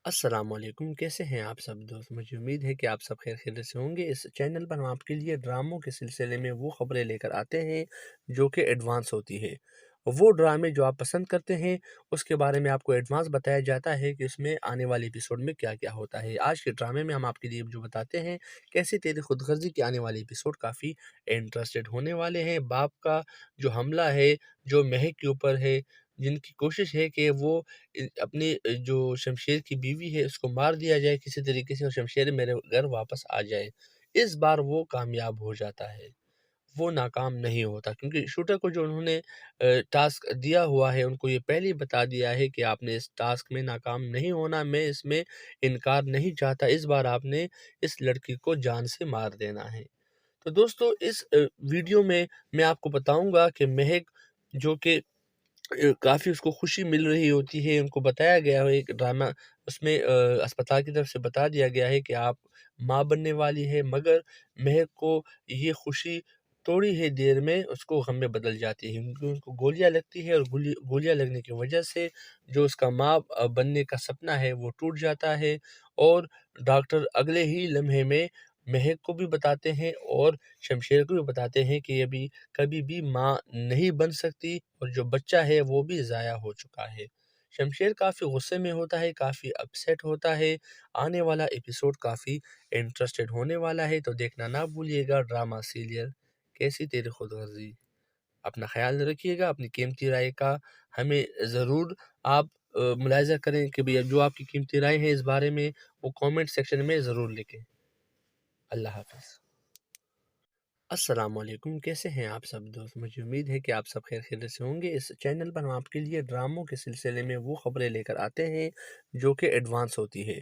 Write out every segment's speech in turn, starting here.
अस्सलामुअलैकुम, कैसे हैं आप सब दोस्त? मुझे उम्मीद है कि आप सब खैरियत से होंगे। इस चैनल पर हम आपके लिए ड्रामों के सिलसिले में वो खबरें लेकर आते हैं जो कि एडवांस होती है। वो ड्रामे जो आप पसंद करते हैं उसके बारे में आपको एडवांस बताया जाता है कि उसमें आने वाले एपिसोड में क्या-क्या होता है। आज के ड्रामे में हम आपके लिए जो बताते हैं कैसे तेरी खुदगर्जी के आने वाले एपिसोड काफ़ी इंटरेस्टेड होने वाले हैं। बाप का जो हमला है, जो महक के ऊपर है, जिनकी कोशिश है कि वो अपनी जो शमशेर की बीवी है उसको मार दिया जाए किसी तरीके से और शमशेर मेरे घर वापस आ जाए। इस बार वो कामयाब हो जाता है, वो नाकाम नहीं होता क्योंकि शूटर को जो उन्होंने टास्क दिया हुआ है उनको ये पहले ही बता दिया है कि आपने इस टास्क में नाकाम नहीं होना, मैं इसमें इनकार नहीं चाहता, इस बार आपने इस लड़की को जान से मार देना है। तो दोस्तों इस वीडियो में मैं आपको बताऊँगा कि महक जो कि काफ़ी उसको खुशी मिल रही होती है, उनको बताया गया है एक ड्रामा उसमें अस्पताल की तरफ से बता दिया गया है कि आप माँ बनने वाली है, मगर महक को ये खुशी थोड़ी ही देर में उसको गम में बदल जाती है क्योंकि उसको गोलियाँ लगती है और गोलियाँ लगने की वजह से जो उसका माँ बनने का सपना है वो टूट जाता है और डॉक्टर अगले ही लम्हे में महक को भी बताते हैं और शमशेर को भी बताते हैं कि अभी कभी भी माँ नहीं बन सकती और जो बच्चा है वो भी ज़ाया हो चुका है। शमशेर काफ़ी गुस्से में होता है, काफ़ी अपसेट होता है। आने वाला एपिसोड काफ़ी इंटरेस्टेड होने वाला है, तो देखना ना भूलिएगा ड्रामा सीरियल कैसी तेरी खुदगर्जी। अपना ख़्याल रखिएगा, अपनी कीमती राय का हमें ज़रूर आप मुलाहिज़ा करें कि भई जो आपकी कीमती राय है इस बारे में वो कमेंट सेक्शन में ज़रूर लिखें। अल्लाह हाफ़िज़। अस्सलामुअलैकुम, कैसे हैं आप सब दोस्त? मुझे उम्मीद है कि आप सब खैरियत से होंगे। इस चैनल पर हम आपके लिए ड्रामों के सिलसिले में वो खबरें लेकर आते हैं जो कि एडवांस होती है।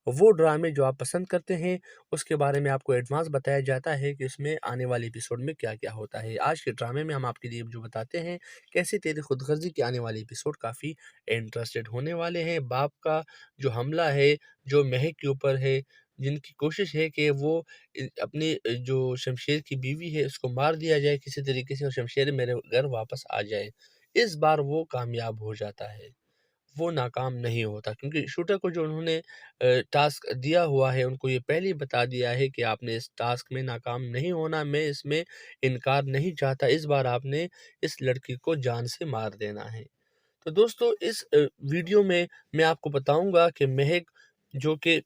वो ड्रामे जो आप पसंद करते हैं उसके बारे में आपको एडवांस बताया जाता है कि उसमें आने वाले एपिसोड में क्या-क्या होता है। आज के ड्रामे में हम आपके लिए जो बताते हैं कैसे तेरी खुदगर्जी के आने वाले एपिसोड काफ़ी इंटरेस्टेड होने वाले हैं। बाप का जो हमला है, जो महक के ऊपर है, जिनकी कोशिश है कि वो अपनी जो शमशेर की बीवी है उसको मार दिया जाए किसी तरीके से और शमशेर मेरे घर वापस आ जाए। इस बार वो कामयाब हो जाता है, वो नाकाम नहीं होता क्योंकि शूटर को जो उन्होंने टास्क दिया हुआ है उनको ये पहले ही बता दिया है कि आपने इस टास्क में नाकाम नहीं होना, मैं इसमें इनकार नहीं चाहता, इस बार आपने इस लड़की को जान से मार देना है। तो दोस्तों इस वीडियो में मैं आपको बताऊँगा कि महक जो कि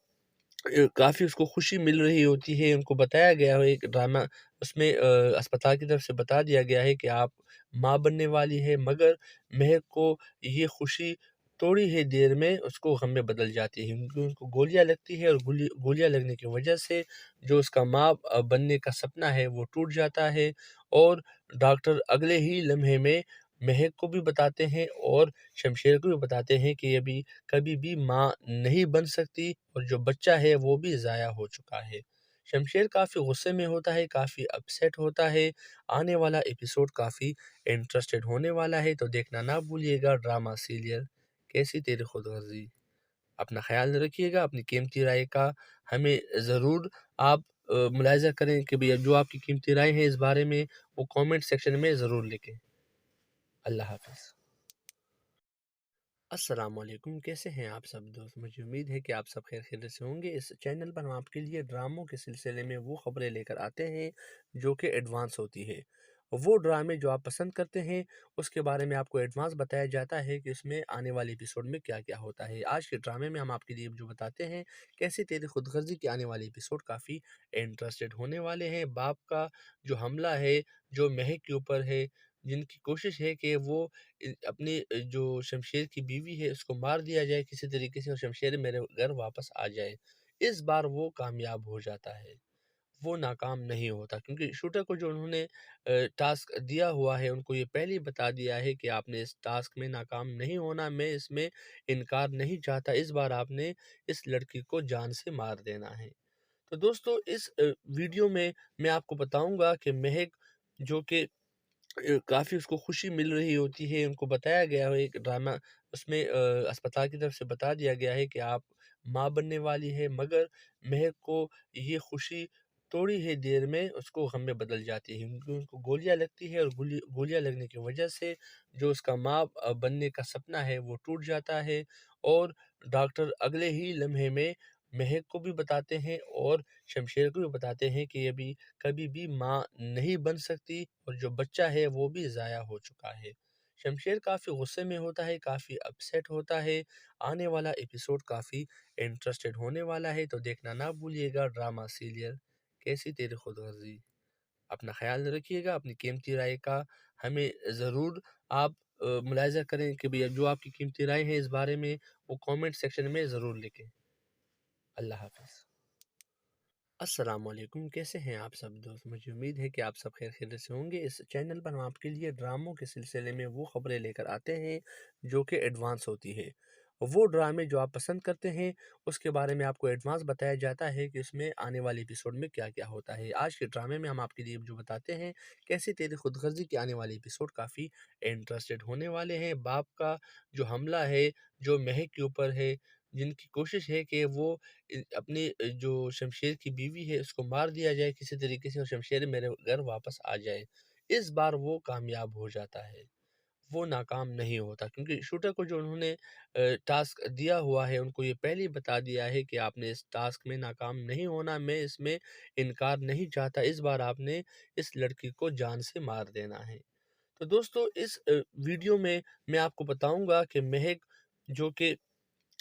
काफ़ी उसको खुशी मिल रही होती है, उनको बताया गया है एक ड्रामा उसमें अस्पताल की तरफ से बता दिया गया है कि आप माँ बनने वाली है, मगर महक को ये खुशी थोड़ी ही देर में उसको गम में बदल जाती है क्योंकि उनको गोलियाँ लगती है और गोलियाँ लगने की वजह से जो उसका माँ बनने का सपना है वो टूट जाता है और डॉक्टर अगले ही लम्हे में महक को भी बताते हैं और शमशेर को भी बताते हैं कि अभी कभी भी माँ नहीं बन सकती और जो बच्चा है वो भी ज़ाया हो चुका है। शमशेर काफ़ी गुस्से में होता है, काफ़ी अपसेट होता है। आने वाला एपिसोड काफ़ी इंटरेस्टेड होने वाला है, तो देखना ना भूलिएगा ड्रामा सीरियल कैसी तेरी खुदगर्जी। अपना ख़्याल रखिएगा, अपनी कीमती राय का हमें ज़रूर आप मुलाहिज़ा करें कि भई जो आपकी कीमती राय है इस बारे में वो कमेंट सेक्शन में ज़रूर लिखें। अल्लाह हाफ़िज़। अस्सलामुअलैकुम, कैसे हैं आप सब दोस्त? मुझे उम्मीद है कि आप सब खैरियत से होंगे। इस चैनल पर हम आपके लिए ड्रामों के सिलसिले में वो खबरें लेकर आते हैं जो कि एडवांस होती है। वो ड्रामे जो आप पसंद करते हैं उसके बारे में आपको एडवांस बताया जाता है कि उसमें आने वाले एपिसोड में क्या-क्या होता है। आज के ड्रामे में हम आपके लिए जो बताते हैं कैसे तेरी खुदगर्जी के आने वाले एपिसोड काफ़ी इंटरेस्टेड होने वाले हैं। बाप का जो हमला है, जो महक के ऊपर है, जिनकी कोशिश है कि वो अपनी जो शमशेर की बीवी है उसको मार दिया जाए किसी तरीके से और शमशेर मेरे घर वापस आ जाए। इस बार वो कामयाब हो जाता है, वो नाकाम नहीं होता क्योंकि शूटर को जो उन्होंने टास्क दिया हुआ है उनको ये पहले ही बता दिया है कि आपने इस टास्क में नाकाम नहीं होना, मैं इसमें इनकार नहीं चाहता, इस बार आपने इस लड़की को जान से मार देना है। तो दोस्तों इस वीडियो में मैं आपको बताऊँगा कि महक जो कि काफ़ी उसको खुशी मिल रही होती है, उनको बताया गया है एक ड्रामा उसमें अस्पताल की तरफ से बता दिया गया है कि आप माँ बनने वाली है, मगर महक को ये खुशी थोड़ी ही देर में उसको गम में बदल जाती है क्योंकि उनको गोलियाँ लगती है और गोलियाँ लगने की वजह से जो उसका माँ बनने का सपना है वो टूट जाता है और डॉक्टर अगले ही लम्हे में महक को भी बताते हैं और शमशेर को भी बताते हैं कि अभी कभी भी माँ नहीं बन सकती और जो बच्चा है वो भी ज़ाया हो चुका है। शमशेर काफ़ी गुस्से में होता है, काफ़ी अपसेट होता है। आने वाला एपिसोड काफ़ी इंटरेस्टेड होने वाला है, तो देखना ना भूलिएगा ड्रामा सीरियल कैसी तेरी खुदगर्जी। अपना ख्याल रखिएगा, अपनी कीमती राय का हमें ज़रूर आप मुलाहिज़ा करें कि भैया जो आपकी कीमती राय है इस बारे में वो कमेंट सेक्शन में ज़रूर लिखें। अल्लाह हाफ़िज़। अस्सलामुअलैकुम, कैसे हैं आप सब दोस्त? मुझे उम्मीद है कि आप सब खैर खैरियत से होंगे। इस चैनल पर हम आपके लिए ड्रामों के सिलसिले में वो खबरें लेकर आते हैं जो कि एडवांस होती है। वो ड्रामे जो आप पसंद करते हैं उसके बारे में आपको एडवांस बताया जाता है कि उसमें आने वाले एपिसोड में क्या-क्या होता है। आज के ड्रामे में हम आपके लिए जो बताते हैं कैसी तेरी खुदगर्जी के आने वाले एपिसोड काफ़ी इंटरेस्टेड होने वाले हैं। बाप का जो हमला है, जो महक के ऊपर है, जिनकी कोशिश है कि वो अपनी जो शमशेर की बीवी है उसको मार दिया जाए किसी तरीके से और शमशेर मेरे घर वापस आ जाए। इस बार वो कामयाब हो जाता है, वो नाकाम नहीं होता क्योंकि शूटर को जो उन्होंने टास्क दिया हुआ है उनको ये पहले ही बता दिया है कि आपने इस टास्क में नाकाम नहीं होना, मैं इसमें इनकार नहीं चाहता, इस बार आपने इस लड़की को जान से मार देना है। तो दोस्तों इस वीडियो में मैं आपको बताऊँगा कि महक जो कि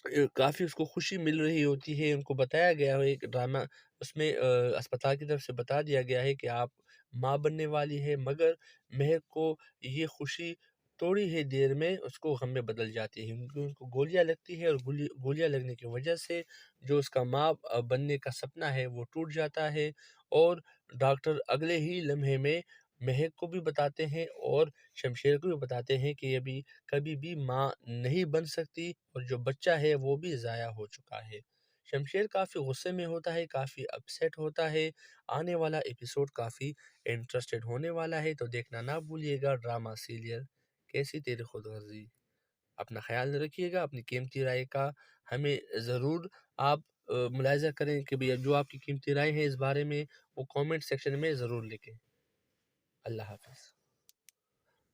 काफ़ी उसको खुशी मिल रही होती है, उनको बताया गया है एक ड्रामा उसमें अस्पताल की तरफ से बता दिया गया है कि आप माँ बनने वाली है, मगर महक को ये खुशी थोड़ी ही देर में उसको गम में बदल जाती है क्योंकि उनको गोलियाँ लगती है और गोलियाँ लगने की वजह से जो उसका माँ बनने का सपना है वो टूट जाता है और डॉक्टर अगले ही लम्हे में महक को भी बताते हैं और शमशेर को भी बताते हैं कि अभी कभी भी माँ नहीं बन सकती और जो बच्चा है वो भी ज़ाया हो चुका है। शमशेर काफ़ी गुस्से में होता है, काफ़ी अपसेट होता है। आने वाला एपिसोड काफ़ी इंटरेस्टेड होने वाला है, तो देखना ना भूलिएगा ड्रामा सीरियल कैसी तेरी खुदगर्जी। अपना ख्याल रखिएगा, अपनी कीमती राय का हमें ज़रूर आप मुलाहिज़ा करें कि भैया जो आपकी कीमती राय है इस बारे में वो कमेंट सेक्शन में ज़रूर लिखें। अल्लाह हाफ़िज़।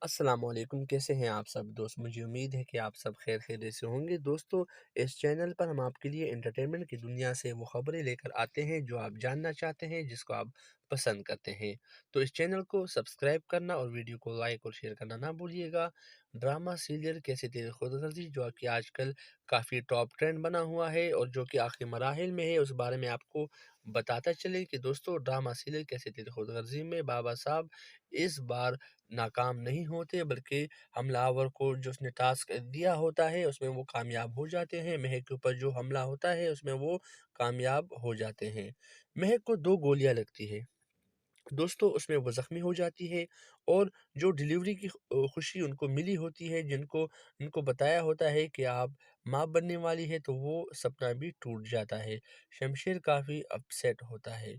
अस्सलामुअलैकुम, कैसे हैं आप सब दोस्त? मुझे उम्मीद है कि आप सब खैर खैरियत से होंगे। दोस्तों, इस चैनल पर हम आपके लिए एंटरटेनमेंट की दुनिया से वो खबरें लेकर आते हैं जो आप जानना चाहते हैं, जिसको आप पसंद करते हैं। तो इस चैनल को सब्सक्राइब करना और वीडियो को लाइक और शेयर करना ना भूलिएगा। ड्रामा सीरियल कैसे तेरी खुदगर्जी जो कि आजकल काफ़ी टॉप ट्रेंड बना हुआ है और जो कि आखिरी मराहिल में है, उस बारे में आपको बताता चले कि दोस्तों ड्रामा सीरियल कैसे तेरी खुदगर्जी में बाबा साहब इस बार नाकाम नहीं होते बल्कि हमलावर को जो उसने टास्क दिया होता है उसमें वो कामयाब हो जाते हैं। महक के ऊपर जो हमला होता है उसमें वो कामयाब हो जाते हैं। महक को 2 गोलियाँ लगती है। दोस्तों उसमें वो ज़ख्मी हो जाती है और जो डिलीवरी की खुशी उनको मिली होती है जिनको उनको बताया होता है कि आप माँ बनने वाली है तो वो सपना भी टूट जाता है। शमशेर काफ़ी अपसेट होता है।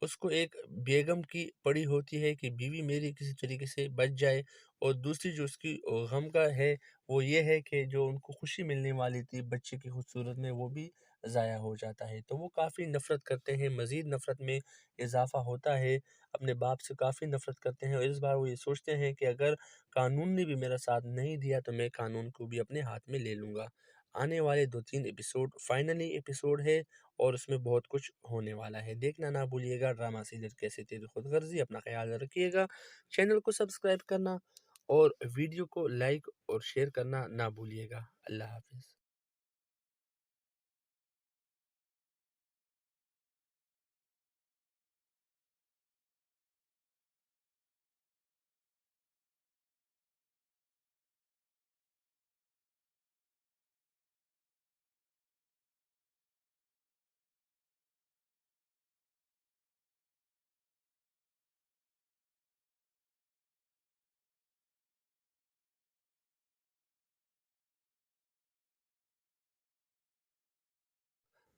उसको एक बेगम की पड़ी होती है कि बीवी मेरी किसी तरीके से बच जाए और दूसरी जो उसकी गम का है वो ये है कि जो उनको खुशी मिलने वाली थी बच्चे की खूबसूरत में वो भी ज़ाया हो जाता है। तो वो काफ़ी नफ़रत करते हैं, मज़ीद नफ़रत में इज़ाफ़ा होता है, अपने बाप से काफ़ी नफ़रत करते हैं और इस बार वो ये सोचते हैं कि अगर कानून ने भी मेरा साथ नहीं दिया तो मैं कानून को भी अपने हाथ में ले लूँगा। आने वाले 2-3 एपिसोड फाइनली एपिसोड है और उसमें बहुत कुछ होने वाला है। देखना ना भूलिएगा ड्रामा सीरियल कैसे तेरी खुदगर्जी। अपना ख़्याल रखिएगा। चैनल को सब्सक्राइब करना और वीडियो को लाइक और शेयर करना ना भूलिएगा। अल्लाह हाफ़िज़।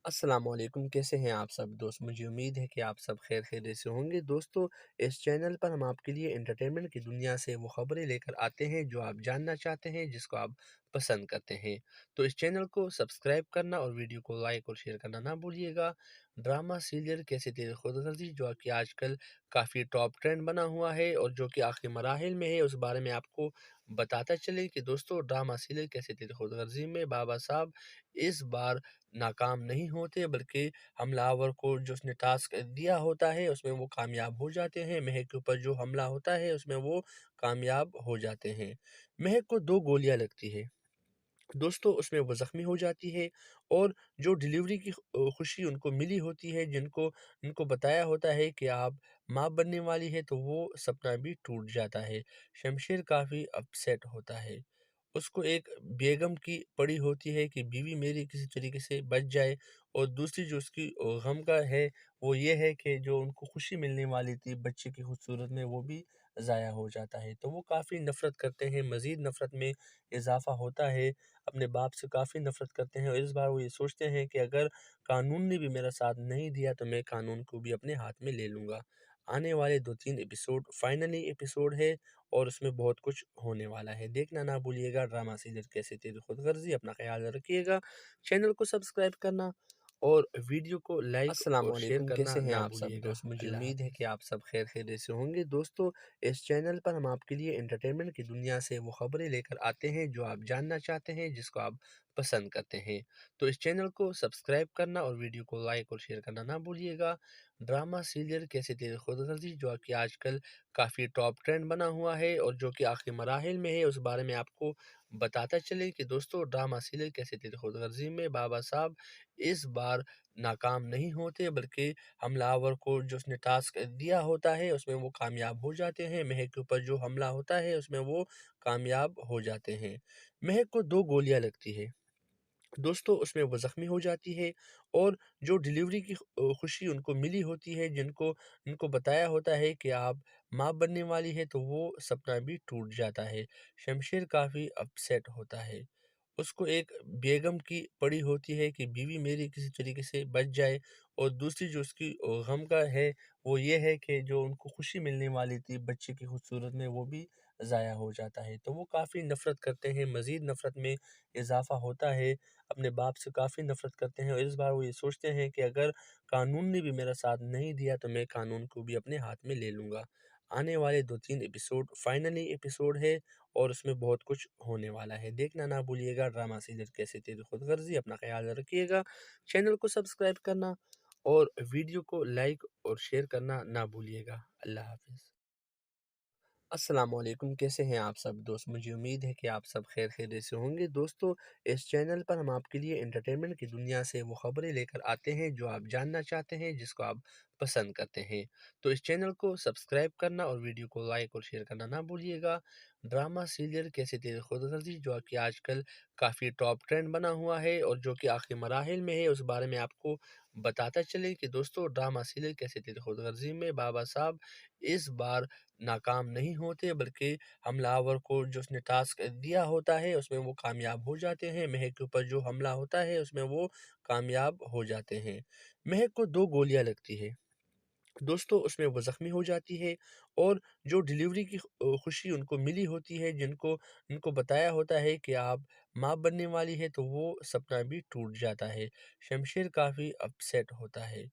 अस्सलामुअलैकुम, कैसे हैं आप सब दोस्त? मुझे उम्मीद है कि आप सब खैर खैरियत से होंगे। दोस्तों, इस चैनल पर हम आपके लिए एंटरटेनमेंट की दुनिया से वो खबरें लेकर आते हैं जो आप जानना चाहते हैं, जिसको आप पसंद करते हैं। तो इस चैनल को सब्सक्राइब करना और वीडियो को लाइक और शेयर करना ना भूलिएगा। ड्रामा सीरियल कैसे तेरी खुदगर्जी जो कि आजकल काफ़ी टॉप ट्रेंड बना हुआ है और जो कि आखिरी मराहिल में है, उस बारे में आपको बताता चले कि दोस्तों ड्रामा सीरियल कैसे तेरी खुद गर्जी में बाबा साहब इस बार नाकाम नहीं होते, बल्कि हमलावर को जो उसने टास्क दिया होता है उसमें वो कामयाब हो जाते हैं। महक के ऊपर जो हमला होता है उसमें वो कामयाब हो जाते हैं। महक को 2 गोलियां लगती है दोस्तों, उसमें वो ज़ख्मी हो जाती है और जो डिलीवरी की खुशी उनको मिली होती है, जिनको उनको बताया होता है कि आप माँ बनने वाली है, तो वो सपना भी टूट जाता है। शमशेर काफ़ी अपसेट होता है। उसको एक बेगम की पड़ी होती है कि बीवी मेरी किसी तरीके से बच जाए, और दूसरी जो उसकी गम का है, वो ये है कि जो उनको खुशी मिलने वाली थी बच्चे की खूबसूरत में, वो भी ज़ाया हो जाता है। तो वो काफ़ी नफ़रत करते हैं, मज़ीद नफ़रत में इज़ाफ़ा होता है, अपने बाप से काफ़ी नफ़रत करते हैं और इस बार वो ये सोचते हैं कि अगर कानून ने भी मेरा साथ नहीं दिया तो मैं कानून को भी अपने हाथ में ले लूँगा। आने वाले 2-3 एपिसोड फाइनली एपिसोड है और उसमें बहुत कुछ होने वाला है। देखना ना भूलिएगा ड्रामा सीरियल कैसे तेरी खुदगर्ज़ी। अपना ख़्याल रखिएगा, चैनल को सब्सक्राइब करना और वीडियो को लाइक और शेयर अस्सलामुअलैकुम, करना कैसे हैं ना आप सब भूलिएगा। दोस्त? मुझे अल्लाह उम्मीद है हाफ़िज़। कि आप सब खैर खैरियत से होंगे। दोस्तों, इस चैनल पर हम आपके लिए एंटरटेनमेंट की दुनिया से वो खबरें लेकर आते हैं जो आप जानना चाहते हैं, जिसको आप पसंद करते हैं। तो इस चैनल को सब्सक्राइब करना और वीडियो को लाइक और शेयर करना ना भूलिएगा। ड्रामा सीरियल कैसे तेरी खुदगर्ज़ी, जो कि आजकल काफ़ी टॉप ट्रेंड बना हुआ है और जो कि आखिरी मराहिल में है, उस बारे में आपको बताता चले कि दोस्तों ड्रामा सीरियल कैसे तेरी खुदगर्ज़ी में बाबा साहब इस बार नाकाम नहीं होते, बल्कि हमलावर को जो उसने टास्क दिया होता है उसमें वो कामयाब हो जाते हैं। महक के ऊपर जो हमला होता है उसमें वो कामयाब हो जाते हैं। महक को 2 गोलियां लगती है दोस्तों, उसमें वो ज़ख्मी हो जाती है और जो डिलीवरी की खुशी उनको मिली होती है, जिनको उनको बताया होता है कि आप माँ बनने वाली है, तो वो सपना भी टूट जाता है। शमशेर काफ़ी अपसेट होता है। उसको एक बेगम की पड़ी होती है कि बीवी मेरी किसी तरीके से बच जाए, और दूसरी जो उसकी गम का है, वो ये है कि जो उनको खुशी मिलने वाली थी बच्चे की खूबसूरत में, वो भी ज़ाया हो जाता है। तो वो काफ़ी नफ़रत करते हैं, मज़ीद नफ़रत में इज़ाफ़ा होता है, अपने बाप से काफ़ी नफ़रत करते हैं और इस बार वो ये सोचते हैं कि अगर कानून ने भी मेरा साथ नहीं दिया तो मैं कानून को भी अपने हाथ में ले लूँगा। आने वाले 2-3 एपिसोड फाइनली एपिसोड है और उसमें बहुत कुछ होने वाला है। देखना ना भूलिएगा ड्रामा सीरियल कैसे तेरी खुदगर्ज़ी। अपना ख़्याल रखिएगा, चैनल को सब्सक्राइब करना और वीडियो को लाइक और शेयर करना ना भूलिएगा। अल्लाह हाफ़िज़। अस्सलामुअलैकुम, कैसे हैं आप सब दोस्त? मुझे उम्मीद है कि आप सब खैर खैरियत से होंगे। दोस्तों, इस चैनल पर हम आपके लिए एंटरटेनमेंट की दुनिया से वो खबरें लेकर आते हैं जो आप जानना चाहते हैं, जिसको आप पसंद करते हैं। तो इस चैनल को सब्सक्राइब करना और वीडियो को लाइक और शेयर करना ना भूलिएगा। ड्रामा सीरियल कैसे तेरी खुदगर्जी, जो कि आजकल काफ़ी टॉप ट्रेंड बना हुआ है और जो कि आखिरी मराहिल में है, उस बारे में आपको बताता चले कि दोस्तों ड्रामा सीरियल कैसे तेरी खुदगर्जी में बाबा साहब इस बार नाकाम नहीं होते, बल्कि हमलावर को जो उसने टास्क दिया होता है उसमें वो कामयाब हो जाते हैं। महक के ऊपर जो हमला होता है उसमें वो कामयाब हो जाते हैं। महक को 2 गोलियां लगती है दोस्तों, उसमें वो ज़ख्मी हो जाती है और जो डिलीवरी की खुशी उनको मिली होती है, जिनको उनको बताया होता है कि आप माँ बनने वाली है, तो वो सपना भी टूट जाता है। शमशेर काफ़ी अपसेट होता है।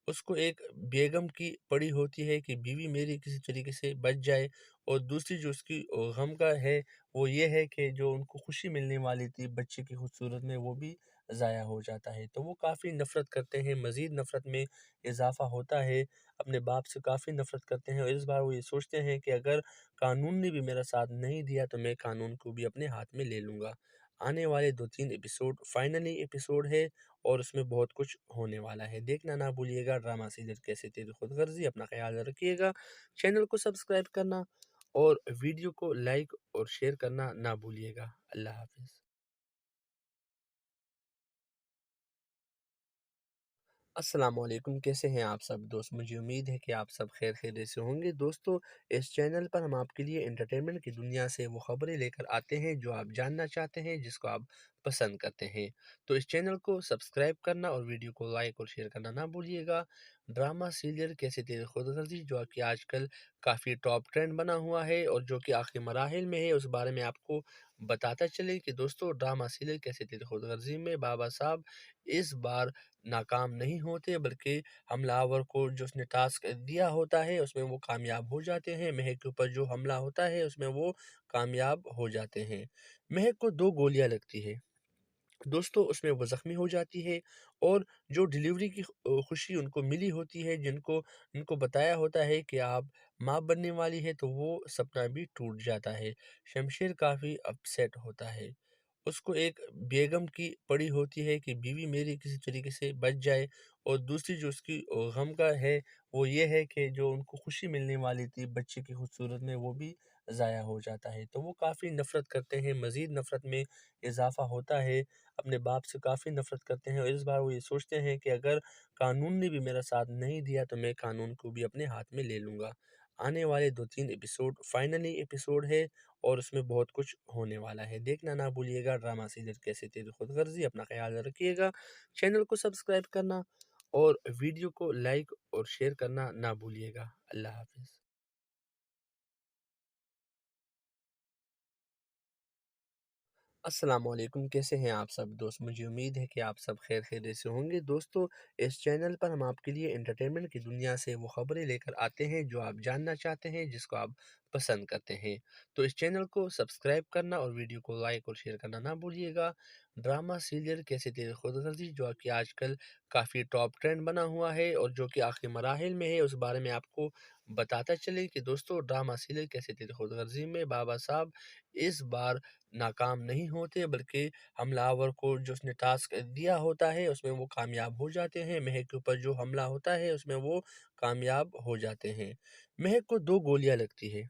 उसको एक बेगम की पड़ी होती है कि बीवी मेरी किसी तरीके से बच जाए, और दूसरी जो उसकी गम का है, वो ये है कि जो उनको खुशी मिलने वाली थी बच्चे की खूबसूरत में, वो भी ज़ाया हो जाता है। तो वो काफ़ी नफ़रत करते हैं, मज़ीद नफ़रत में इज़ाफ़ा होता है, अपने बाप से काफ़ी नफ़रत करते हैं और इस बार वो ये सोचते हैं कि अगर कानून ने भी मेरा साथ नहीं दिया तो मैं कानून को भी अपने हाथ में ले लूँगा। आने वाले 2-3 एपिसोड फाइनली एपिसोड है और उसमें बहुत कुछ होने वाला है। देखना ना भूलिएगा ड्रामा सीरियल कैसे तेरी खुदगर्ज़ी। अपना ख़्याल रखिएगा, चैनल को सब्सक्राइब करना और वीडियो को लाइक और शेयर करना ना भूलिएगा। अल्लाह हाफ़िज़। अस्सलामुअलैकुम, कैसे हैं आप सब दोस्त? मुझे उम्मीद है कि आप सब खैर खैरियत से होंगे। दोस्तों, इस चैनल पर हम आपके लिए एंटरटेनमेंट की दुनिया से वो खबरें लेकर आते हैं जो आप जानना चाहते हैं, जिसको आप पसंद करते हैं। तो इस चैनल को सब्सक्राइब करना और वीडियो को लाइक और शेयर करना ना भूलिएगा। ड्रामा सीरियल कैसे तेरी खुदगर्जी, जो कि आजकल काफ़ी टॉप ट्रेंड बना हुआ है और जो कि आखिरी मराहिल में है, उस बारे में आपको बताता चले कि दोस्तों ड्रामा सीरियल कैसे तेरी खुदगर्जी में बाबा साहब इस बार नाकाम नहीं होते, बल्कि हमलावर को जो उसने टास्क दिया होता है उसमें वो कामयाब हो जाते हैं। महक के ऊपर जो हमला होता है उसमें वो कामयाब हो जाते हैं। महक को 2 गोलियाँ लगती है। दोस्तों उसमें वो ज़ख्मी हो जाती है और जो डिलीवरी की खुशी उनको मिली होती है, जिनको उनको बताया होता है कि आप माँ बनने वाली है, तो वो सपना भी टूट जाता है। शमशेर काफ़ी अपसेट होता है। उसको एक बेगम की पड़ी होती है कि बीवी मेरी किसी तरीके से बच जाए, और दूसरी जो उसकी गम का है, वो ये है कि जो उनको खुशी मिलने वाली थी बच्चे की खूबसूरत में, वो भी ज़ाया हो जाता है। तो वो काफ़ी नफ़रत करते हैं, मज़ीद नफ़रत में इज़ाफ़ा होता है, अपने बाप से काफ़ी नफ़रत करते हैं, और इस बार वो ये सोचते हैं कि अगर कानून ने भी मेरा साथ नहीं दिया तो मैं कानून को भी अपने हाथ में ले लूँगा। आने वाले 2-3 एपिसोड फाइनली एपिसोड है, और उसमें बहुत कुछ होने वाला है। देखना ना भूलिएगा ड्रामा सीरियल कैसे तेरी खुदगर्ज़ी। अपना ख़्याल रखिएगा। चैनल को सब्सक्राइब करना और वीडियो को लाइक और शेयर करना ना भूलिएगा। अल्लाह हाफ़िज़। अस्सलाम वालेकुम, कैसे हैं आप सब दोस्त? मुझे उम्मीद है कि आप सब खैरियत से होंगे। दोस्तों, इस चैनल पर हम आपके लिए एंटरटेनमेंट की दुनिया से वो खबरें लेकर आते हैं जो आप जानना चाहते हैं, जिसको आप पसंद करते हैं। तो इस चैनल को सब्सक्राइब करना और वीडियो को लाइक और शेयर करना ना भूलिएगा। ड्रामा सीरियल कैसे तेरी खुदगर्ज़ी, जो कि आजकल काफ़ी टॉप ट्रेंड बना हुआ है और जो कि आखिरी मराहिल में है, उस बारे में आपको बताता चले कि दोस्तों ड्रामा सीरियल कैसे तेरी खुदगर्ज़ी में बाबा साहब इस बार नाकाम नहीं होते, बल्कि हमलावर को जो उसने टास्क दिया होता है उसमें वो कामयाब हो जाते हैं। महक के ऊपर जो हमला होता है उसमें वो कामयाब हो जाते हैं। महक को 2 गोलियाँ लगती है।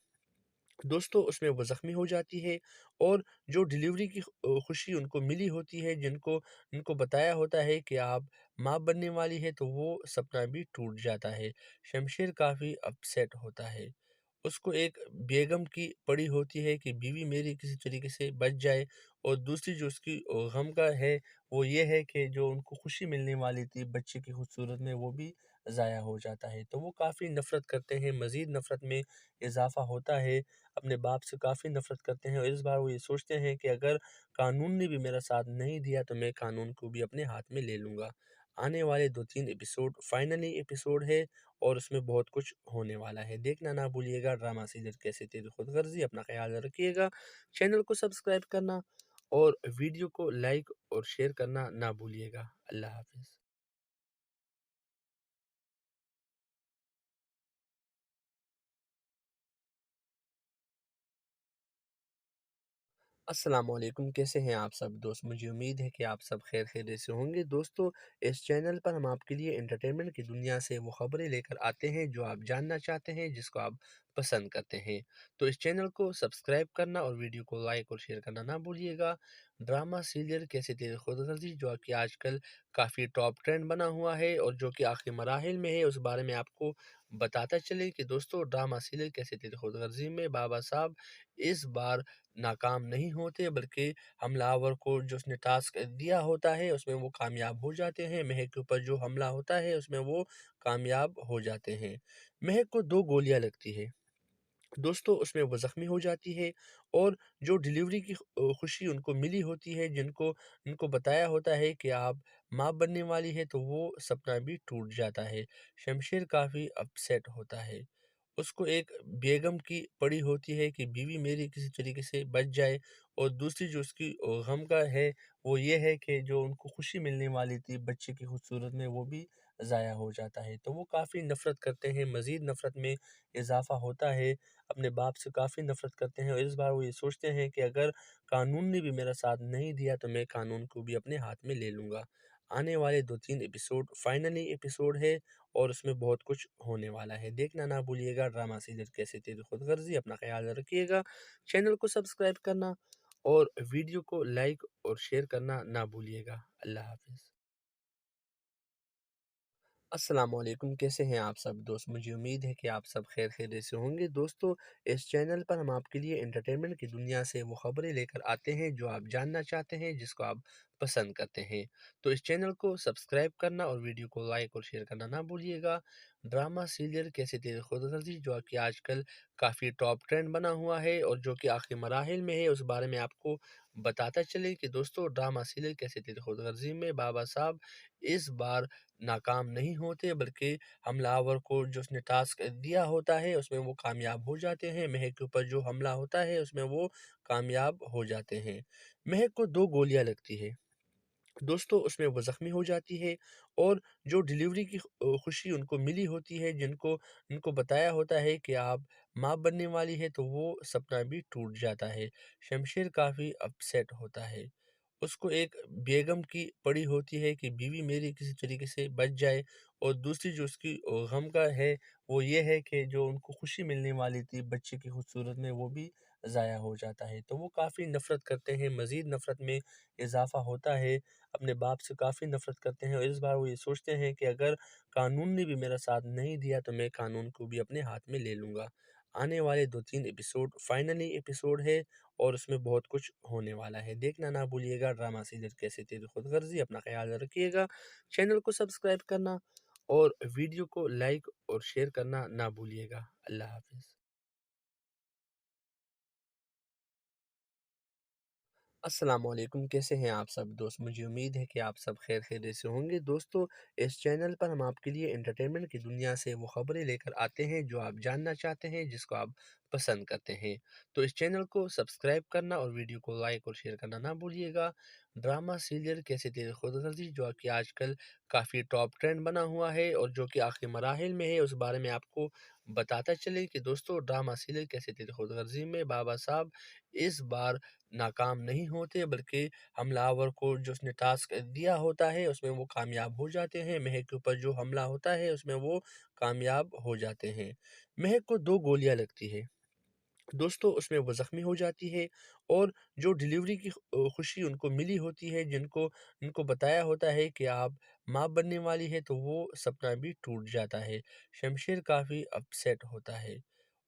दोस्तों उसमें वो ज़ख्मी हो जाती है, और जो डिलीवरी की खुशी उनको मिली होती है, जिनको उनको बताया होता है कि आप माँ बनने वाली है, तो वो सपना भी टूट जाता है। शमशेर काफ़ी अपसेट होता है। उसको एक बेगम की पड़ी होती है कि बीवी मेरी किसी तरीके से बच जाए, और दूसरी जो उसकी गम का है, वो ये है कि जो उनको खुशी मिलने वाली थी बच्चे की खूबसूरत में, वो भी ज़ाया हो जाता है। तो वो काफ़ी नफ़रत करते हैं, मज़ीद नफ़रत में इज़ाफ़ा होता है, अपने बाप से काफ़ी नफ़रत करते हैं, और इस बार वो ये सोचते हैं कि अगर कानून ने भी मेरा साथ नहीं दिया तो मैं कानून को भी अपने हाथ में ले लूँगा। आने वाले 2-3 एपिसोड फाइनली एपिसोड है, और उसमें बहुत कुछ होने वाला है। देखना ना भूलिएगा ड्रामा सीरियल कैसे तेरी खुदगर्ज़ी। अपना ख़्याल रखिएगा। चैनल को सब्सक्राइब करना और वीडियो को लाइक और शेयर करना ना भूलिएगा। अल्लाह हाफ़िज़। अस्सलाम वालेकुम, कैसे हैं आप सब दोस्त? मुझे उम्मीद है कि आप सब खैरियत से होंगे। दोस्तों, इस चैनल पर हम आपके लिए एंटरटेनमेंट की दुनिया से वो खबरें लेकर आते हैं जो आप जानना चाहते हैं, जिसको आप पसंद करते हैं। तो इस चैनल को सब्सक्राइब करना और वीडियो को लाइक और शेयर करना ना भूलिएगा। ड्रामा सीरियल कैसे तेरी खुदगर्ज़ी, जो कि आजकल काफ़ी टॉप ट्रेंड बना हुआ है और जो कि आखिरी मराहिल में है, उस बारे में आपको बताता चले कि दोस्तों ड्रामा सीरियल कैसे तेरी खुदगर्ज़ी में बाबा साहब इस बार नाकाम नहीं होते, बल्कि हमलावर को जो उसने टास्क दिया होता है उसमें वो कामयाब हो जाते हैं। महक के ऊपर जो हमला होता है उसमें वो कामयाब हो जाते हैं। महक को 2 गोलियाँ लगती है। दोस्तों उसमें वो ज़ख्मी हो जाती है, और जो डिलीवरी की खुशी उनको मिली होती है, जिनको उनको बताया होता है कि आप माँ बनने वाली है, तो वो सपना भी टूट जाता है। शमशेर काफ़ी अपसेट होता है। उसको एक बेगम की पड़ी होती है कि बीवी मेरी किसी तरीके से बच जाए, और दूसरी जो उसकी गम का है, वो ये है कि जो उनको खुशी मिलने वाली थी बच्चे की खूबसूरत में, वो भी ज़ाया हो जाता है। तो वो काफ़ी नफ़रत करते हैं, मज़ीद नफ़रत में इज़ाफ़ा होता है, अपने बाप से काफ़ी नफ़रत करते हैं, और इस बार वो ये सोचते हैं कि अगर कानून ने भी मेरा साथ नहीं दिया तो मैं कानून को भी अपने हाथ में ले लूँगा। आने वाले 2-3 एपिसोड फाइनली एपिसोड है, और उसमें बहुत कुछ होने वाला है। देखना ना भूलिएगा ड्रामा सीरियल कैसे तेरी खुदगर्ज़ी। अपना ख़्याल रखिएगा। चैनल को सब्सक्राइब करना और वीडियो को लाइक और शेयर करना ना भूलिएगा। अल्लाह हाफ़िज़। अस्सलाम वालेकुम, कैसे हैं आप सब दोस्त? मुझे उम्मीद है कि आप सब खैरियत से होंगे। दोस्तों, इस चैनल पर हम आपके लिए एंटरटेनमेंट की दुनिया से वो खबरें लेकर आते हैं जो आप जानना चाहते हैं, जिसको आप पसंद करते हैं। तो इस चैनल को सब्सक्राइब करना और वीडियो को लाइक और शेयर करना ना भूलिएगा। ड्रामा सीरियल कैसे तेरे खुदगर्जी जो कि आजकल काफ़ी टॉप ट्रेंड बना हुआ है और जो कि आखिरी मराहिल में है, उस बारे में आपको बताता चले कि दोस्तों ड्रामा सीरियल कैसे तेरे खुदगर्जी में बाबा साहब इस बार नाकाम नहीं होते, बल्कि हमलावर को जो उसने टास्क दिया होता है उसमें वो कामयाब हो जाते हैं। महक के ऊपर जो हमला होता है उसमें वो कामयाब हो जाते हैं। महक को 2 गोलियाँ लगती है। दोस्तों उसमें वो ज़ख्मी हो जाती है और जो डिलीवरी की खुशी उनको मिली होती है, जिनको उनको बताया होता है कि आप माँ बनने वाली है, तो वो सपना भी टूट जाता है। शमशेर काफ़ी अपसेट होता है। उसको एक बेगम की पड़ी होती है कि बीवी मेरी किसी तरीके से बच जाए, और दूसरी जो उसकी गम का है वो ये है कि जो उनको खुशी मिलने वाली थी बच्चे की खूबसूरत में, वो भी ज़ाया हो जाता है। तो वो काफ़ी नफ़रत करते हैं, मज़ीद नफ़रत में इज़ाफ़ा होता है, अपने बाप से काफ़ी नफ़रत करते हैं और इस बार वो ये सोचते हैं कि अगर कानून ने भी मेरा साथ नहीं दिया तो मैं कानून को भी अपने हाथ में ले लूँगा। आने वाले 2-3 एपिसोड फाइनली एपिसोड है और उसमें बहुत कुछ होने वाला है। देखना ना भूलिएगा ड्रामा सीरियल कैसे तेरी खुदगर्जी। अपना ख़्याल रखिएगा। चैनल को सब्सक्राइब करना और वीडियो को लाइक और शेयर करना ना भूलिएगा। अल्लाह हाफ़िज़। अस्सलाम वालेकुम, कैसे हैं आप सब दोस्त? मुझे उम्मीद है कि आप सब खैर खैरियत से होंगे। दोस्तों, इस चैनल पर हम आपके लिए एंटरटेनमेंट की दुनिया से वो खबरें लेकर आते हैं जो आप जानना चाहते हैं, जिसको आप पसंद करते हैं। तो इस चैनल को सब्सक्राइब करना और वीडियो को लाइक और शेयर करना ना भूलिएगा। ड्रामा सीरियल कैसे तेरे खुदगर्जी जो कि आजकल काफ़ी टॉप ट्रेंड बना हुआ है और जो कि आखिरी मराहिल में है, उस बारे में आपको बताता चले कि दोस्तों ड्रामा सीरियल कैसे तेरे खुदगर्जी में बाबा साहब इस बार नाकाम नहीं होते, बल्कि हमलावर को जो उसने टास्क दिया होता है उसमें वो कामयाब हो जाते हैं। महक के ऊपर जो हमला होता है उसमें वो कामयाब हो जाते हैं। महक को 2 गोलियाँ लगती है। दोस्तों उसमें वो ज़ख्मी हो जाती है और जो डिलीवरी की खुशी उनको मिली होती है, जिनको उनको बताया होता है कि आप माँ बनने वाली है, तो वो सपना भी टूट जाता है। शमशेर काफ़ी अपसेट होता है।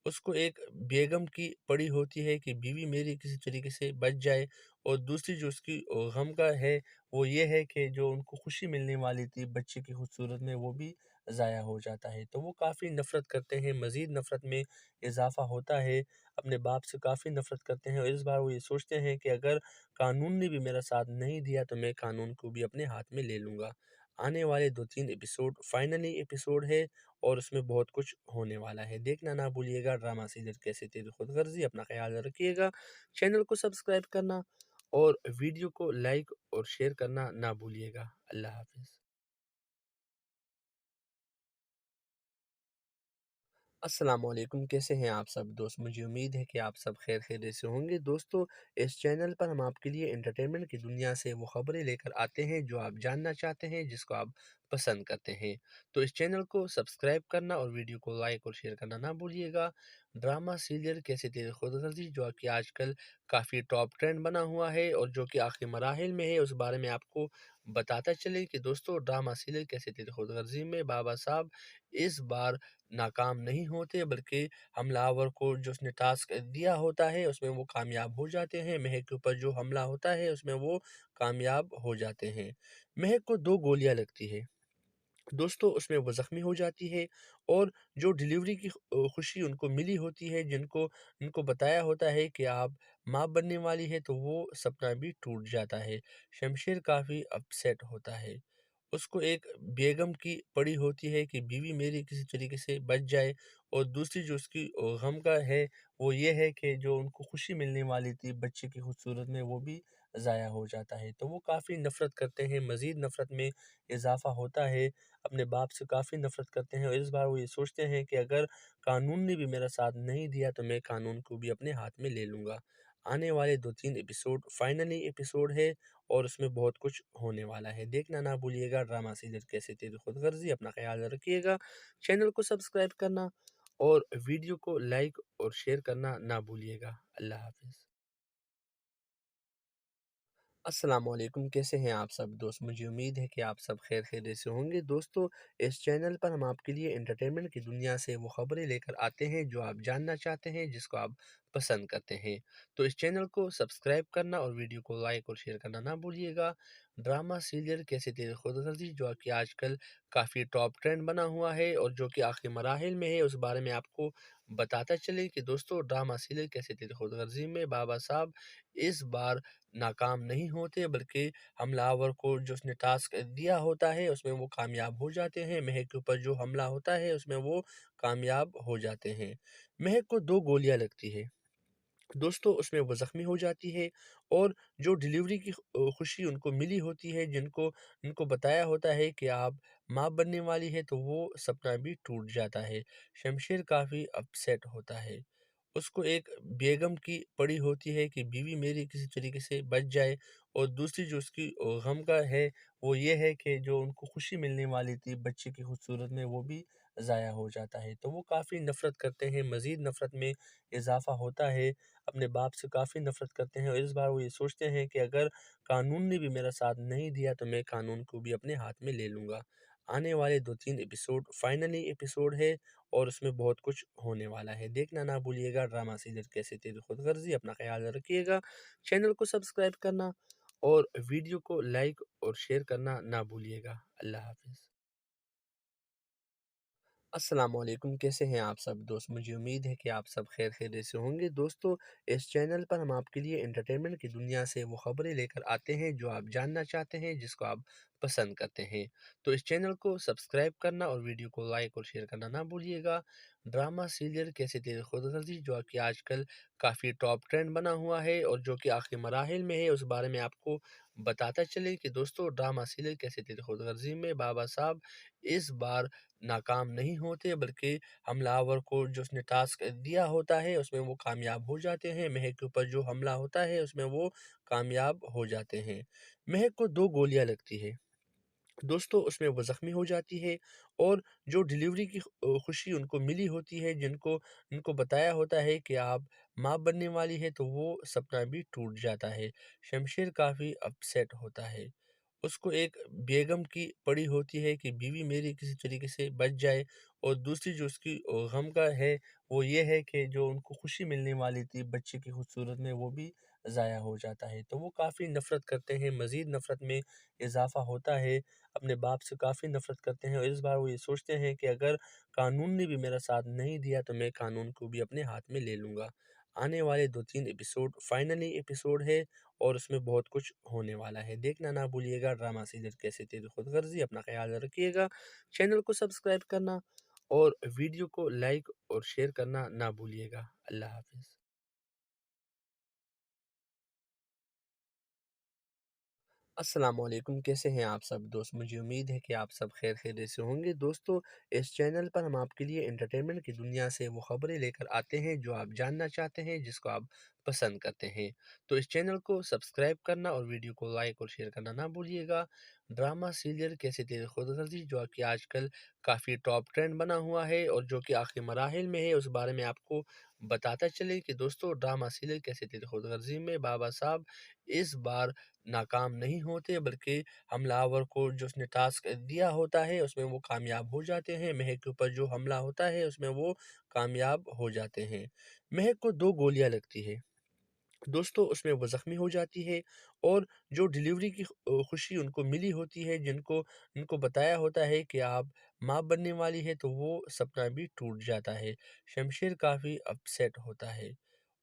उसको एक बेगम की पड़ी होती है कि बीवी मेरी किसी तरीके से बच जाए, और दूसरी जो उसकी गम का है वो ये है कि जो उनको खुशी मिलने वाली थी बच्चे की खूबसूरत में, वो भी ज़ाया हो जाता है। तो वो काफ़ी नफ़रत करते हैं, मज़ीद नफ़रत में इज़ाफ़ा होता है, अपने बाप से काफ़ी नफ़रत करते हैं और इस बार वो ये सोचते हैं कि अगर कानून ने भी मेरा साथ नहीं दिया तो मैं कानून को भी अपने हाथ में ले लूँगा। आने वाले 2-3 एपिसोड फाइनली एपिसोड है और उसमें बहुत कुछ होने वाला है। देखना ना भूलिएगा ड्रामा सीरियल कैसे तेरी खुदगर्जी। अपना ख़्याल रखिएगा। चैनल को सब्सक्राइब करना और वीडियो को लाइक और शेयर करना ना भूलिएगा। अल्लाह हाफ़िज़। अस्सलाम वालेकुम, कैसे हैं आप सब दोस्त? मुझे उम्मीद है कि आप सब खैर खैरियत से होंगे। दोस्तों, इस चैनल पर हम आपके लिए एंटरटेनमेंट की दुनिया से वो खबरें लेकर आते हैं जो आप जानना चाहते हैं, जिसको आप पसंद करते हैं। तो इस चैनल को सब्सक्राइब करना और वीडियो को लाइक और शेयर करना ना भूलिएगा। ड्रामा सीरियल कैसे तेरे खुदगर्जी जो कि आजकल काफ़ी टॉप ट्रेंड बना हुआ है और जो कि आखिरी मराहिल में है, उस बारे में आपको बताता चले कि दोस्तों ड्रामा सीरियल कैसे तेरे खुदगर्जी में बाबा साहब इस बार नाकाम नहीं होते, बल्कि हमलावर को जो उसने टास्क दिया होता है उसमें वो कामयाब हो जाते हैं। महक के ऊपर जो हमला होता है उसमें वो कामयाब हो जाते हैं। महक को 2 गोलियाँ लगती है। दोस्तों उसमें वो ज़ख्मी हो जाती है और जो डिलीवरी की खुशी उनको मिली होती है, जिनको उनको बताया होता है कि आप माँ बनने वाली है, तो वो सपना भी टूट जाता है। शमशेर काफ़ी अपसेट होता है। उसको एक बेगम की पड़ी होती है कि बीवी मेरी किसी तरीके से बच जाए, और दूसरी जो उसकी गम का है वो ये है कि जो उनको खुशी मिलने वाली थी बच्चे की खूबसूरत में, वो भी ज़ाया हो जाता है। तो वो काफ़ी नफ़रत करते हैं, मज़ीद नफ़रत में इज़ाफ़ा होता है, अपने बाप से काफ़ी नफ़रत करते हैं और इस बार वो ये सोचते हैं कि अगर कानून ने भी मेरा साथ नहीं दिया तो मैं कानून को भी अपने हाथ में ले लूँगा। आने वाले 2-3 एपिसोड फाइनली एपिसोड है और उसमें बहुत कुछ होने वाला है। देखना ना भूलिएगा ड्रामा सीरियल कैसे तेरी खुदगर्जी। अपना ख़्याल रखिएगा। चैनल को सब्सक्राइब करना और वीडियो को लाइक और शेयर करना ना भूलिएगा। अल्लाह हाफ़िज़। अस्सलाम वालेकुम, कैसे हैं आप सब दोस्त? मुझे उम्मीद है कि आप सब खैर खैरियत से होंगे। दोस्तों, इस चैनल पर हम आपके लिए एंटरटेनमेंट की दुनिया से वो खबरें लेकर आते हैं जो आप जानना चाहते हैं, जिसको आप पसंद करते हैं। तो इस चैनल को सब्सक्राइब करना और वीडियो को लाइक और शेयर करना ना भूलिएगा। ड्रामा सीरियल कैसे तेरे खुदगर्जी जो कि आजकल काफ़ी टॉप ट्रेंड बना हुआ है और जो कि आखिरी मराहिल में है, उस बारे में आपको बताता चले कि दोस्तों ड्रामा सीरियल कैसे तेरे खुदगर्जी में बाबा साहब इस बार नाकाम नहीं होते, बल्कि हमलावर को जो उसने टास्क दिया होता है उसमें वो कामयाब हो जाते हैं। महक के ऊपर जो हमला होता है उसमें वो कामयाब हो जाते हैं। महक को 2 गोलियाँ लगती है। दोस्तों उसमें वो ज़ख्मी हो जाती है और जो डिलीवरी की खुशी उनको मिली होती है, जिनको उनको बताया होता है कि आप माँ बनने वाली है, तो वो सपना भी टूट जाता है। शमशेर काफ़ी अपसेट होता है। उसको एक बेगम की पड़ी होती है कि बीवी मेरी किसी तरीके से बच जाए, और दूसरी जो उसकी गम का है वो ये है कि जो उनको खुशी मिलने वाली थी बच्चे की खूबसूरत में, वो भी ज़ाया हो जाता है। तो वो काफ़ी नफ़रत करते हैं, मज़ीद नफ़रत में इज़ाफ़ा होता है। अपने बाप से काफ़ी नफ़रत करते हैं और इस बार वो ये सोचते हैं कि अगर कानून ने भी मेरा साथ नहीं दिया तो मैं कानून को भी अपने हाथ में ले लूँगा। आने वाले 2-3 एपिसोड फाइनली एपिसोड है और उसमें बहुत कुछ होने वाला है। देखना ना भूलिएगा ड्रामा सीरियल कैसे तेरी खुदगर्ज़ी। अपना ख़्याल रखिएगा। चैनल को सब्सक्राइब करना और वीडियो को लाइक और शेयर करना ना भूलिएगा। अल्लाह हाफ़िज़। अस्सलाम वालेकुम, कैसे हैं आप सब दोस्त? मुझे उम्मीद है कि आप सब खैर खैरियत से होंगे। दोस्तों, इस चैनल पर हम आपके लिए एंटरटेनमेंट की दुनिया से वो खबरें लेकर आते हैं जो आप जानना चाहते हैं, जिसको आप पसंद करते हैं। तो इस चैनल को सब्सक्राइब करना और वीडियो को लाइक और शेयर करना ना भूलिएगा। ड्रामा सीरियल कैसे तेरे खुदगर्जी जो कि आजकल काफ़ी टॉप ट्रेंड बना हुआ है और जो कि आखिरी मराहिल में है, उस बारे में आपको बताता चले कि दोस्तों ड्रामा सीरियल कैसे तेरे खुदगर्जी में बाबा साहब इस बार नाकाम नहीं होते, बल्कि हमलावर को जो उसने टास्क दिया होता है उसमें वो कामयाब हो जाते हैं। महक के ऊपर जो हमला होता है उसमें वो कामयाब हो जाते हैं। महक को 2 गोलियाँ लगती है। दोस्तों उसमें वो ज़ख्मी हो जाती है और जो डिलीवरी की खुशी उनको मिली होती है, जिनको उनको बताया होता है कि आप माँ बनने वाली है, तो वो सपना भी टूट जाता है। शमशेर काफ़ी अपसेट होता है। उसको एक बेगम की पड़ी होती है कि बीवी मेरी किसी तरीके से बच जाए, और दूसरी जो उसकी गम का है वो ये है कि जो उनको खुशी मिलने वाली थी बच्चे की खूबसूरत में, वो भी ज़ाया हो जाता है। तो वो काफ़ी नफ़रत करते हैं, मज़ीद नफ़रत में इज़ाफ़ा होता है। अपने बाप से काफ़ी नफ़रत करते हैं और इस बार वो ये सोचते हैं कि अगर कानून ने भी मेरा साथ नहीं दिया तो मैं कानून को भी अपने हाथ में ले लूँगा। आने वाले 2-3 एपिसोड फाइनली एपिसोड है और उसमें बहुत कुछ होने वाला है। देखना ना भूलिएगा ड्रामा सीरियल कैसे तेरी खुदगर्जी। अपना ख़्याल रखिएगा। चैनल को सब्सक्राइब करना और वीडियो को लाइक और शेयर करना ना भूलिएगा। अल्लाह हाफ़िज़। अस्सलाम वालेकुम, कैसे हैं आप सब दोस्त? मुझे उम्मीद है कि आप सब खैर खैरियत से होंगे। दोस्तों, इस चैनल पर हम आपके लिए एंटरटेनमेंट की दुनिया से वो खबरें लेकर आते हैं जो आप जानना चाहते हैं, जिसको आप पसंद करते हैं। तो इस चैनल को सब्सक्राइब करना और वीडियो को लाइक और शेयर करना ना भूलिएगा। ड्रामा सीरियल कैसे तेरे खुदगर्जी जो कि आजकल काफ़ी टॉप ट्रेंड बना हुआ है और जो कि आखिरी मराहिल में है, उस बारे में आपको बताता चले कि दोस्तों ड्रामा सीरियल कैसे तेरे खुदगर्जी में बाबा साहब इस बार नाकाम नहीं होते, बल्कि हमलावर को जो उसने टास्क दिया होता है उसमें वो कामयाब हो जाते हैं। महक के ऊपर जो हमला होता है उसमें वो कामयाब हो जाते हैं। महक को 2 गोलियाँ लगती है। दोस्तों उसमें वो ज़ख्मी हो जाती है और जो डिलीवरी की खुशी उनको मिली होती है, जिनको उनको बताया होता है कि आप माँ बनने वाली है, तो वो सपना भी टूट जाता है। शमशेर काफ़ी अपसेट होता है।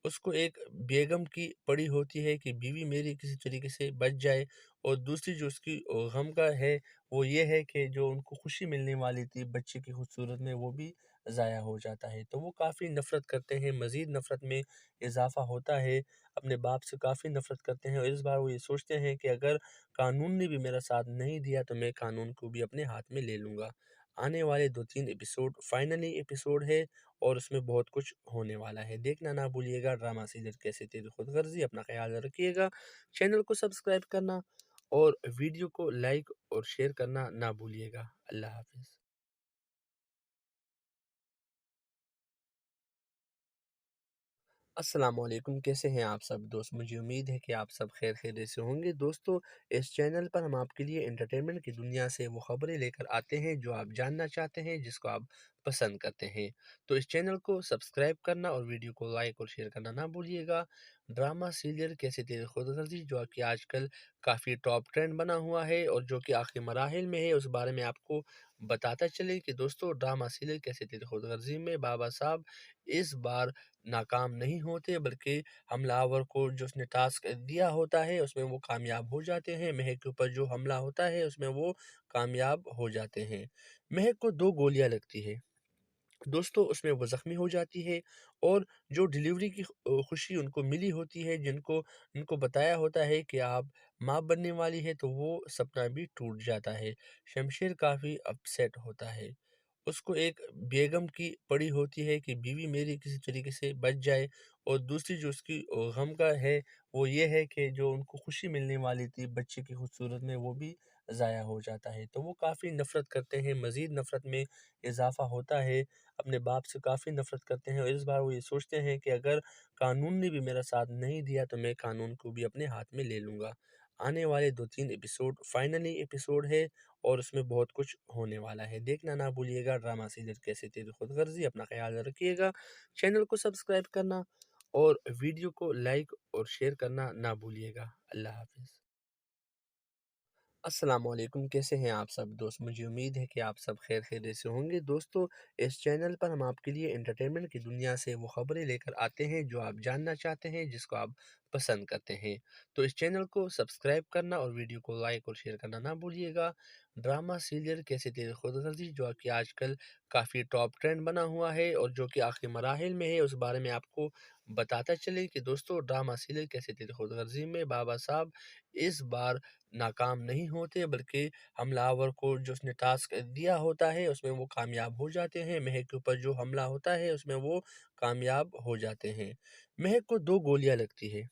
उसको एक बेगम की पड़ी होती है कि बीवी मेरी किसी तरीके से बच जाए, और दूसरी जो उसकी गम का है वो ये है कि जो उनको खुशी मिलने वाली थी बच्चे की खूबसूरत में, वो भी ज़ाया हो जाता है। तो वो काफ़ी नफ़रत करते हैं, मज़ीद नफ़रत में इज़ाफ़ा होता है। अपने बाप से काफ़ी नफ़रत करते हैं और इस बार वो ये सोचते हैं कि अगर कानून ने भी मेरा साथ नहीं दिया तो मैं कानून को भी अपने हाथ में ले लूँगा। आने वाले 2-3 एपिसोड फाइनली एपिसोड है और उसमें बहुत कुछ होने वाला है। देखना ना भूलिएगा ड्रामा सीरियल कैसे तेरी खुदगर्जी। अपना ख़्याल रखिएगा। चैनल को सब्सक्राइब करना और वीडियो को लाइक और शेयर करना ना भूलिएगा। अल्लाह हाफ़िज़। अस्सलाम वालेकुम, कैसे हैं आप सब दोस्त? मुझे उम्मीद है कि आप सब खैर खैरियत से होंगे। दोस्तों, इस चैनल पर हम आपके लिए एंटरटेनमेंट की दुनिया से वो खबरें लेकर आते हैं जो आप जानना चाहते हैं, जिसको आप पसंद करते हैं। तो इस चैनल को सब्सक्राइब करना और वीडियो को लाइक और शेयर करना ना भूलिएगा। ड्रामा सीरियल कैसे तेरी खुदगर्जी, जो कि आजकल काफ़ी टॉप ट्रेंड बना हुआ है और जो कि आखिरी मराहिल में है, उस बारे में आपको बताता चले कि दोस्तों, ड्रामा सीरियल कैसे तेरी खुदगर्जी में बाबा साहब इस बार नाकाम नहीं होते, बल्कि हमलावर को जो उसने टास्क दिया होता है उसमें वो कामयाब हो जाते हैं। महक के ऊपर जो हमला होता है उसमें वो कामयाब हो जाते हैं। महक को 2 गोलियाँ लगती है। दोस्तों, उसमें वो ज़ख्मी हो जाती है और जो डिलीवरी की खुशी उनको मिली होती है, जिनको उनको बताया होता है कि आप माँ बनने वाली है, तो वो सपना भी टूट जाता है। शमशेर काफ़ी अपसेट होता है। उसको एक बेगम की पड़ी होती है कि बीवी मेरी किसी तरीके से बच जाए, और दूसरी जो उसकी गम का है, वो ये है कि जो उनको खुशी मिलने वाली थी बच्चे की खूबसूरत में, वो भी ज़ाया हो जाता है। तो वो काफ़ी नफ़रत करते हैं, मज़ीद नफ़रत में इज़ाफ़ा होता है, अपने बाप से काफ़ी नफ़रत करते हैं और इस बार वो ये सोचते हैं कि अगर कानून ने भी मेरा साथ नहीं दिया तो मैं कानून को भी अपने हाथ में ले लूँगा। आने वाले 2-3 एपिसोड फाइनली एपिसोड है और उसमें बहुत कुछ होने वाला है। देखना ना भूलिएगा ड्रामा सीरियल कैसे तेरी खुदगर्ज़ी। अपना ख़्याल रखिएगा। चैनल को सब्सक्राइब करना और वीडियो को लाइक और शेयर करना ना भूलिएगा। अल्लाह हाफ़िज़। अस्सलाम वालेकुम, कैसे हैं आप सब दोस्त? मुझे उम्मीद है कि आप सब खैर खैरियत से होंगे। दोस्तों, इस चैनल पर हम आपके लिए एंटरटेनमेंट की दुनिया से वो खबरें लेकर आते हैं जो आप जानना चाहते हैं, जिसको आप पसंद करते हैं। तो इस चैनल को सब्सक्राइब करना और वीडियो को लाइक और शेयर करना ना भूलिएगा। ड्रामा सीरियल कैसे तेरी खुदगर्जी, जो कि आजकल काफ़ी टॉप ट्रेंड बना हुआ है और जो कि आखिरी मराहिल में है, उस बारे में आपको बताता चले कि दोस्तों, ड्रामा सीरियल कैसे तेरी खुदगर्जी में बाबा साहब इस बार नाकाम नहीं होते, बल्कि हमलावर को जो उसने टास्क दिया होता है उसमें वो कामयाब हो जाते हैं। महक के ऊपर जो हमला होता है उसमें वो कामयाब हो जाते हैं। महक को 2 गोलियाँ लगती है।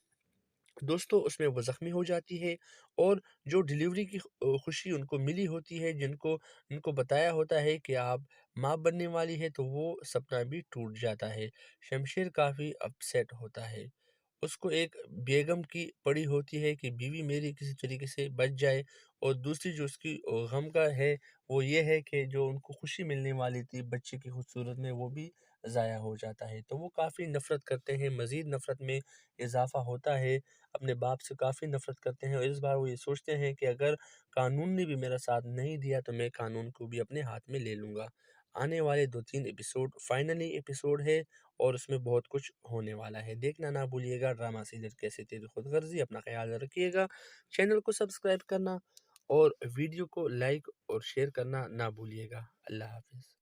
दोस्तों, उसमें वो ज़ख्मी हो जाती है और जो डिलीवरी की खुशी उनको मिली होती है, जिनको उनको बताया होता है कि आप माँ बनने वाली है, तो वो सपना भी टूट जाता है। शमशेर काफ़ी अपसेट होता है। उसको एक बेगम की पड़ी होती है कि बीवी मेरी किसी तरीके से बच जाए, और दूसरी जो उसकी गम का है, वो ये है कि जो उनको खुशी मिलने वाली थी बच्चे की खूबसूरत में, वो भी ज़ाया हो जाता है। तो वो काफ़ी नफ़रत करते हैं, मज़ीद नफ़रत में इज़ाफ़ा होता है, अपने बाप से काफ़ी नफ़रत करते हैं और इस बार वो ये सोचते हैं कि अगर कानून ने भी मेरा साथ नहीं दिया तो मैं कानून को भी अपने हाथ में ले लूँगा। आने वाले 2-3 एपिसोड फाइनली एपिसोड है और उसमें बहुत कुछ होने वाला है। देखना ना भूलिएगा ड्रामा सीरियल कैसे तेरी खुदगर्ज़ी। अपना ख़्याल रखिएगा। चैनल को सब्सक्राइब करना और वीडियो को लाइक और शेयर करना ना भूलिएगा। अल्लाह हाफ़िज़।